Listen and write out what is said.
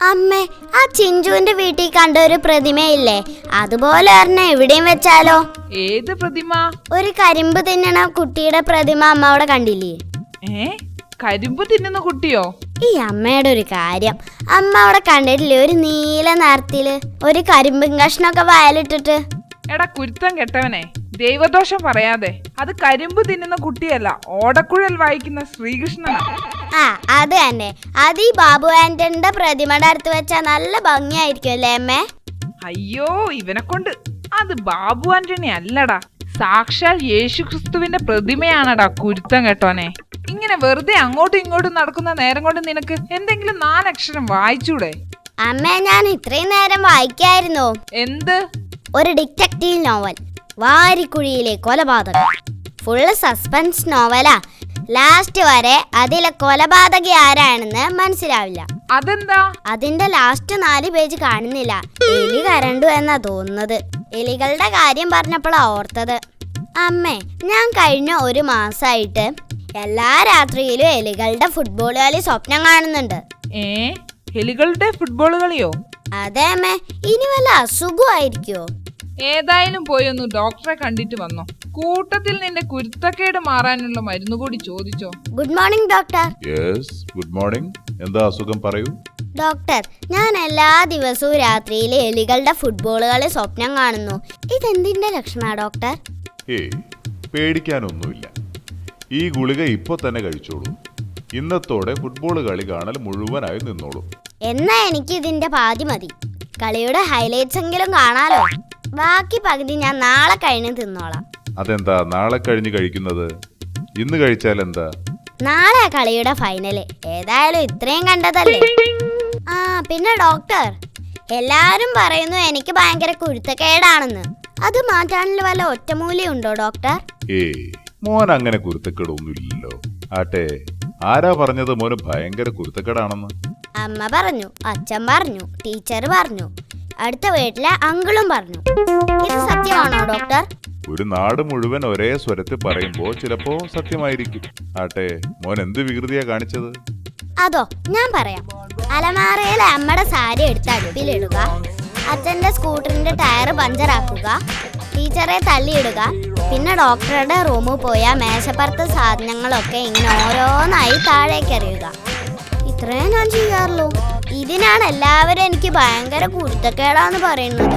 അമ്മേ, ആ ചിഞ്ചുവിന്റെ വീട്ടിൽ കണ്ട ഒരു പ്രതിമയില്ലേ, അതുപോലെ ഒരെണ്ണം എവിടെയും വെച്ചാലോ? ഏത് പ്രതിമ? ഒരു കരിമ്പ് തിന്നണ കുട്ടിയുടെ പ്രതിമ അമ്മ അവിടെ കണ്ടില്ലേ? കരിമ്പ് തിന്നുന്ന കുട്ടിയോ? ഈ അമ്മയുടെ ഒരു കാര്യം, അമ്മ അവിടെ കണ്ടിട്ടില്ലേ ഒരു നീല നിറത്തില് ഒരു കരിമ്പും കഷ്ണൊക്കെ വയലിട്ടിട്ട്? എടാ കുരുത്തം കെട്ടവനെ, ദൈവദോഷം പറയാതെ, അത് കരിമ്പ് തിന്നുന്ന കുട്ടിയല്ല, ഓടക്കുഴൽ വായിക്കുന്ന ശ്രീകൃഷ്ണനാണ്. ആ അത് തന്നെ, അത് ഈ ബാബു ആന്റണിയുടെ പ്രതിമയുടെ അടുത്ത് വെച്ചാ നല്ല ഭംഗിയായിരിക്കും അല്ലേ അമ്മേ? അയ്യോ, ഇവനെ കൊണ്ട് അത് ബാബു ആന്റണി അല്ലടാ, സാക്ഷാൽ യേശു ക്രിസ്തുവിന്റെ പ്രതിമയാണടാ കുരുത്തം കെട്ടോനെ. ഇങ്ങനെ വെറുതെ അങ്ങോട്ടും ഇങ്ങോട്ടും നടക്കുന്ന നേരം കൊണ്ട് നിനക്ക് എന്തെങ്കിലും 4 അക്ഷരം വായിച്ചൂടെ? അമ്മേ, ഞാൻ ഇത്രയും നേരം വായിക്കായിരുന്നു. എന്ത്? ഒരു ഡിറ്റക്റ്റീവ് നോവൽ, വാരിക്കുഴിയിലെ കൊലപാതകം. Full suspense നോവലാ. ലാസ്റ്റ് വരെ അതിലെ കൊലപാതകി ആരാണെന്ന് മനസ്സിലാവില്ല. അതെന്താ? അതിന്റെ ലാസ്റ്റ് 4 പേജ് കാണുന്നില്ല. എലി കരണ്ടു എന്നാ തോന്നുന്നത്. എലികളുടെ കാര്യം പറഞ്ഞപ്പോഴാ ഓർത്തത്. അമ്മേ, ഞാൻ കഴിഞ്ഞ 1 മാസമായിട്ട് എല്ലാ രാത്രിയിലും എലികളുടെ ഫുട്ബോൾ കളി സ്വപ്നം കാണുന്നുണ്ട്. എലികളുടെ ഫുട്ബോൾ കളിയോ? അതെ അമ്മേ, ഇനി വല്ല അസുഖമായിരിക്കോ? ഏതായാലും പോയി ഒന്ന് ഡോക്ടറെ കണ്ടിട്ട് വന്നോ. കൂട്ടത്തിൽ നിന്റെ കുരുത്തക്കേട് മാറാനുള്ള മരുന്ന് കൂടി ചോദിച്ചോ. Good morning doctor. Yes, good morning. എന്താ അസുഖം, പറയൂ. ഡോക്ടർ, ഞാൻ എല്ലാ ദിവസവും രാത്രിയിൽ എലികളുടെ ഫുട്ബോൾ കളി സ്വപ്നം കാണുന്നു. ഇതെന്തിന്റെ ലക്ഷണാ ഡോക്ടർ? പേടിക്കാനൊന്നുമില്ല. ഈ ഗുളിക ഇപ്പൊ തന്നെ കഴിച്ചോളൂ. ഇന്നത്തോടെ ഫുട്ബോൾ കളി കാണൽ മുഴുവനായി നിന്നോളൂ. എന്നാ എനിക്ക് ഇതിന്റെ പാതി മതി. കളിയുടെ ഹൈലൈറ്റ്സ് എങ്കിലും കാണാലോ. ബാക്കി പകുതി ഞാൻ നാളെ കഴിഞ്ഞ് തിന്നോളാം. അതെന്താ നാളെ കഴിഞ്ഞ് കഴിക്കുന്നത്? ഇന്ന് കഴിച്ചാൽ എന്താ? നാളെ കളിയുടെ ഫൈനല്. ഏതായാലും ഇത്രയും കണ്ടതല്ലേ. ആ പിന്നെ ഡോക്ടർ, എല്ലാരും പറയുന്നു എനിക്ക് ഭയങ്കര കുരുത്തക്കേടാണെന്ന്. അത് മാറ്റാനുള്ള വല്ല ഒറ്റമൂലിയുണ്ടോ ഡോക്ടർ? മോൻ അങ്ങനെ കുരുത്തക്കേടൊന്നുമില്ലല്ലോ. ആട്ടെ, ആരാ പറഞ്ഞത് മോന് ഭയങ്കര കുരുത്തക്കേടാണെന്ന്? അമ്മ പറഞ്ഞു, അച്ഛൻ പറഞ്ഞു, ടീച്ചർ പറഞ്ഞു, അടുത്ത വീട്ടിലെ അങ്കിളും പറഞ്ഞു. ഇത് സത്യമാണോ ഡോക്ടർ? ഒരു നാട് മുഴുവൻ ഒരേ സ്വരത്തിൽ പറയുമ്പോ ചിലപ്പോ സത്യമായിരിക്കും. ആട്ടെ, മോൻ എന്ത് വികൃതിയാ കാണിച്ചത്? അതോ, ഞാൻ പറയാം. അലമാറയിലെ അമ്മയുടെ സാരി എടുത്ത് അടുപ്പിലിടുക, അച്ഛന്റെ സ്കൂട്ടറിന്റെ ടയർ പഞ്ചറാക്കുക, ടീച്ചറെ തള്ളിയിടുക, പിന്നെ ഡോക്ടറുടെ റൂമിൽ പോയ മേശപ്പുറത്തെ സാധനങ്ങളൊക്കെ ഇങ്ങനെ ഓരോന്നായി താഴേക്ക് എറിയുക. ഇത്രയും ഞാൻ ചെയ്യാറുള്ളൂ. ഇതിനാണ് എല്ലാവരും എനിക്ക് ഭയങ്കര കുരുത്തക്കേടാന്ന് പറയുന്നത്.